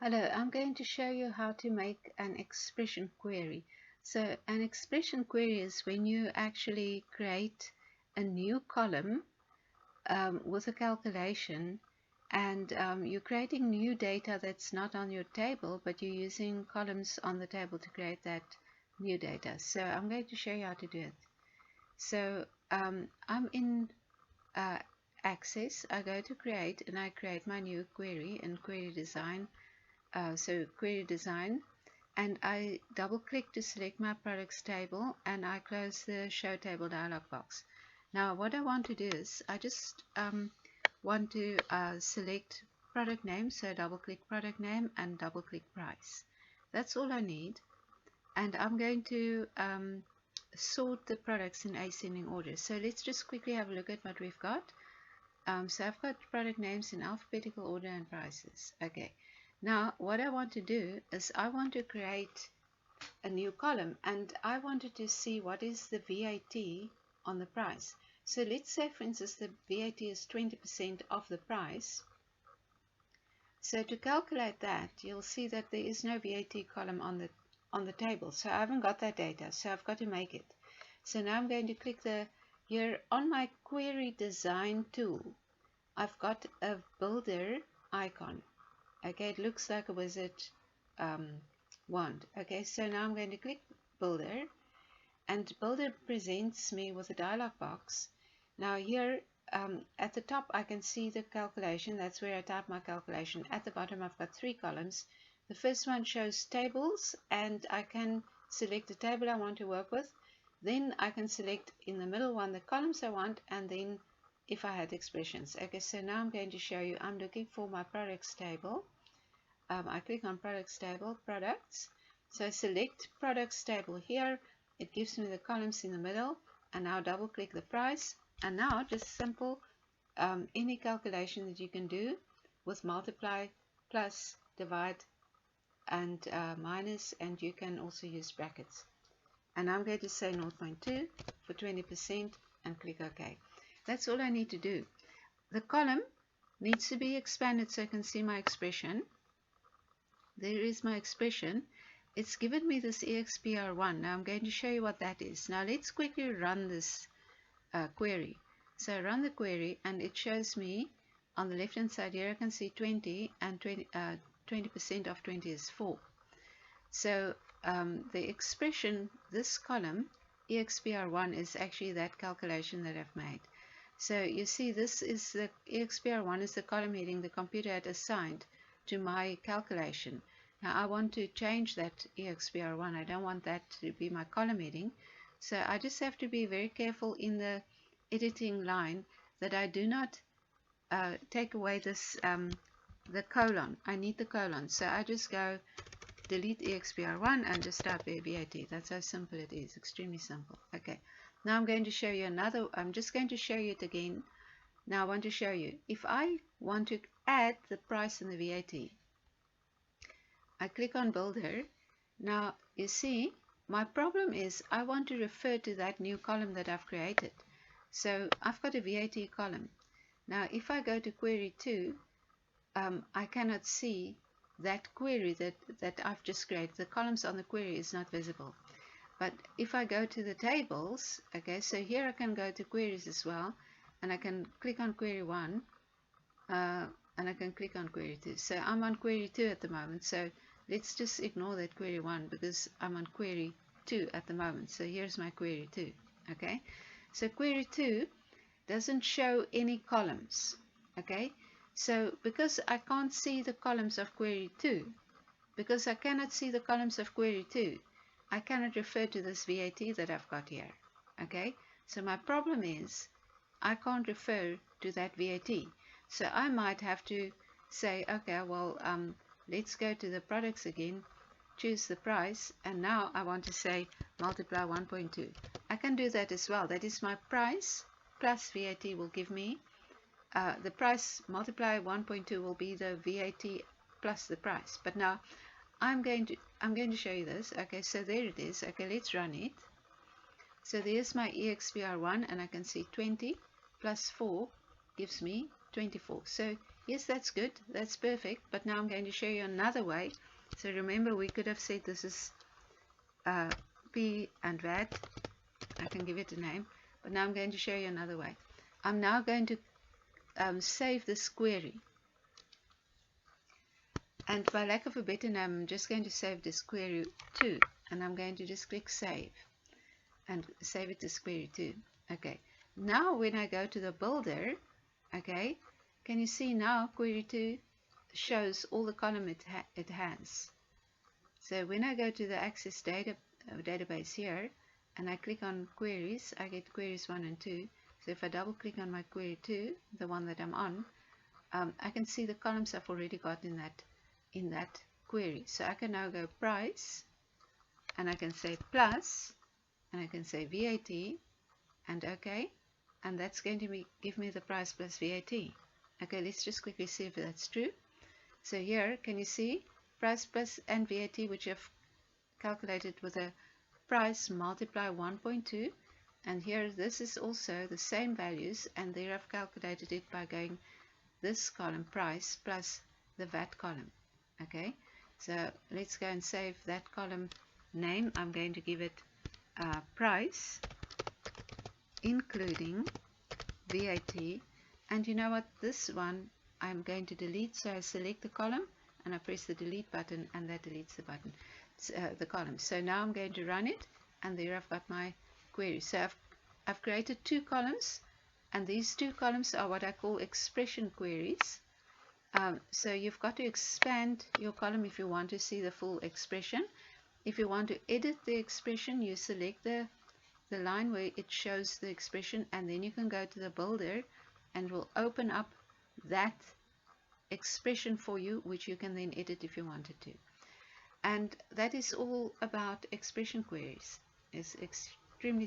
Hello, I'm going to show you how to make an expression query. So an expression query is when you actually create a new column with a calculation, and you're creating new data that's not on your table, but you're using columns on the table to create that new data. So I'm going to show you how to do it. So I'm in Access. I go to create and I create my new query in query design. So query design, and I double click to select my products table, and I close the show table dialog box. Now what I want to do is I just want to select product name, so double click product name and double click price. That's all I need, and I'm going to sort the products in ascending order. So let's just quickly have a look at what we've got. So I've got product names in alphabetical order and prices. Okay, now what I want to do is I want to create a new column, and I wanted to see what is the VAT on the price. So let's say, for instance, the VAT is 20% of the price. So to calculate that, you'll see that there is no VAT column on the table. So I haven't got that data, so I've got to make it. So now I'm going to click here on my query design tool. I've got a builder icon. Okay, it looks like a wizard wand. Okay, so now I'm going to click builder, and builder presents me with a dialog box. Now here at the top I can see the calculation. That's where I type my calculation. At the bottom I've got 3 columns. The first one shows tables, and I can select the table I want to work with. Then I can select in the middle one the columns I want, and then if I had expressions. Okay, so now I'm going to show you. I'm looking for my products table. I click on products table, products. So I select products table here. It gives me the columns in the middle, and now double click the price. And now just simple any calculation that you can do with multiply, plus, divide, and minus, and you can also use brackets. And I'm going to say 0.2 for 20% and click OK. That's all I need to do. The column needs to be expanded so I can see my expression. There is my expression. It's given me this EXPR1. Now I'm going to show you what that is. Now let's quickly run this query. So I run the query, and it shows me on the left hand side here I can see 20, and 20% of 20 is 4. So the expression, this column EXPR1, is actually that calculation that I've made. So you see, this is the EXPR1 is the column heading the computer had assigned to my calculation. Now I want to change that EXPR1. I don't want that to be my column heading. So I just have to be very careful in the editing line that I do not take away this the colon. I need the colon. So I just go delete EXPR1 and just type VAT. That's how simple it is. Extremely simple. Okay. Now I'm going to show you another. I'm just going to show you it again. Now I want to show you, if I want to add the price and the VAT, I click on builder. Now you see, my problem is I want to refer to that new column that I've created. So I've got a VAT column. Now if I go to query 2, I cannot see that query that I've just created. The columns on the query is not visible. But if I go to the tables, okay, so here I can go to queries as well, and I can click on query 1, and I can click on query 2. So I'm on query 2 at the moment, so let's just ignore that query 1 because I'm on query 2 at the moment. So here's my query 2. Okay, so query 2 doesn't show any columns. Okay, so because I can't see the columns of query 2, because I cannot see the columns of query 2, I cannot refer to this VAT that I've got here. Okay, so my problem is I can't refer to that VAT. So I might have to say, okay, well, let's go to the products again, choose the price, and now I want to say multiply 1.2. I can do that as well. That is my price plus VAT will give me the price multiply 1.2 will be the VAT plus the price. But now I'm going to show you this. Okay, so there it is. Okay, let's run it. So there's my EXPR1, and I can see 20 plus 4 gives me 24. So Yes, that's good. That's perfect. But now I'm going to show you another way. So remember, we could have said this is P and VAT. I can give it a name. But now I'm going to show you another way. I'm now going to save this query. And by lack of a better name, I'm just going to save this query 2. And I'm going to just click save. And save it as query 2. Okay. Now when I go to the builder, okay, can you see now query 2 shows all the column it has. So when I go to the Access database here, and I click on queries, I get queries 1 and 2. So if I double click on my query 2, the one that I'm on, I can see the columns I've already got in that query. So I can now go price, and I can say plus, and I can say VAT, and OK, and that's going to give me the price plus VAT. Okay, let's just quickly see if that's true. So here, can you see price plus and VAT, which I've calculated with a price multiply 1.2, and here this is also the same values, and there I've calculated it by going this column price plus the VAT column. Okay, so let's go and save that column name. I'm going to give it price including VAT, and you know what, this one I'm going to delete. So I select the column and I press the delete button, and that deletes the column. So now I'm going to run it, and there I've got my query. So I've created 2 columns, and these 2 columns are what I call expression queries. So you've got to expand your column if you want to see the full expression. If you want to edit the expression, you select the line where it shows the expression, and then you can go to the builder and will open up that expression for you, which you can then edit if you wanted to. And that is all about expression queries. It's extremely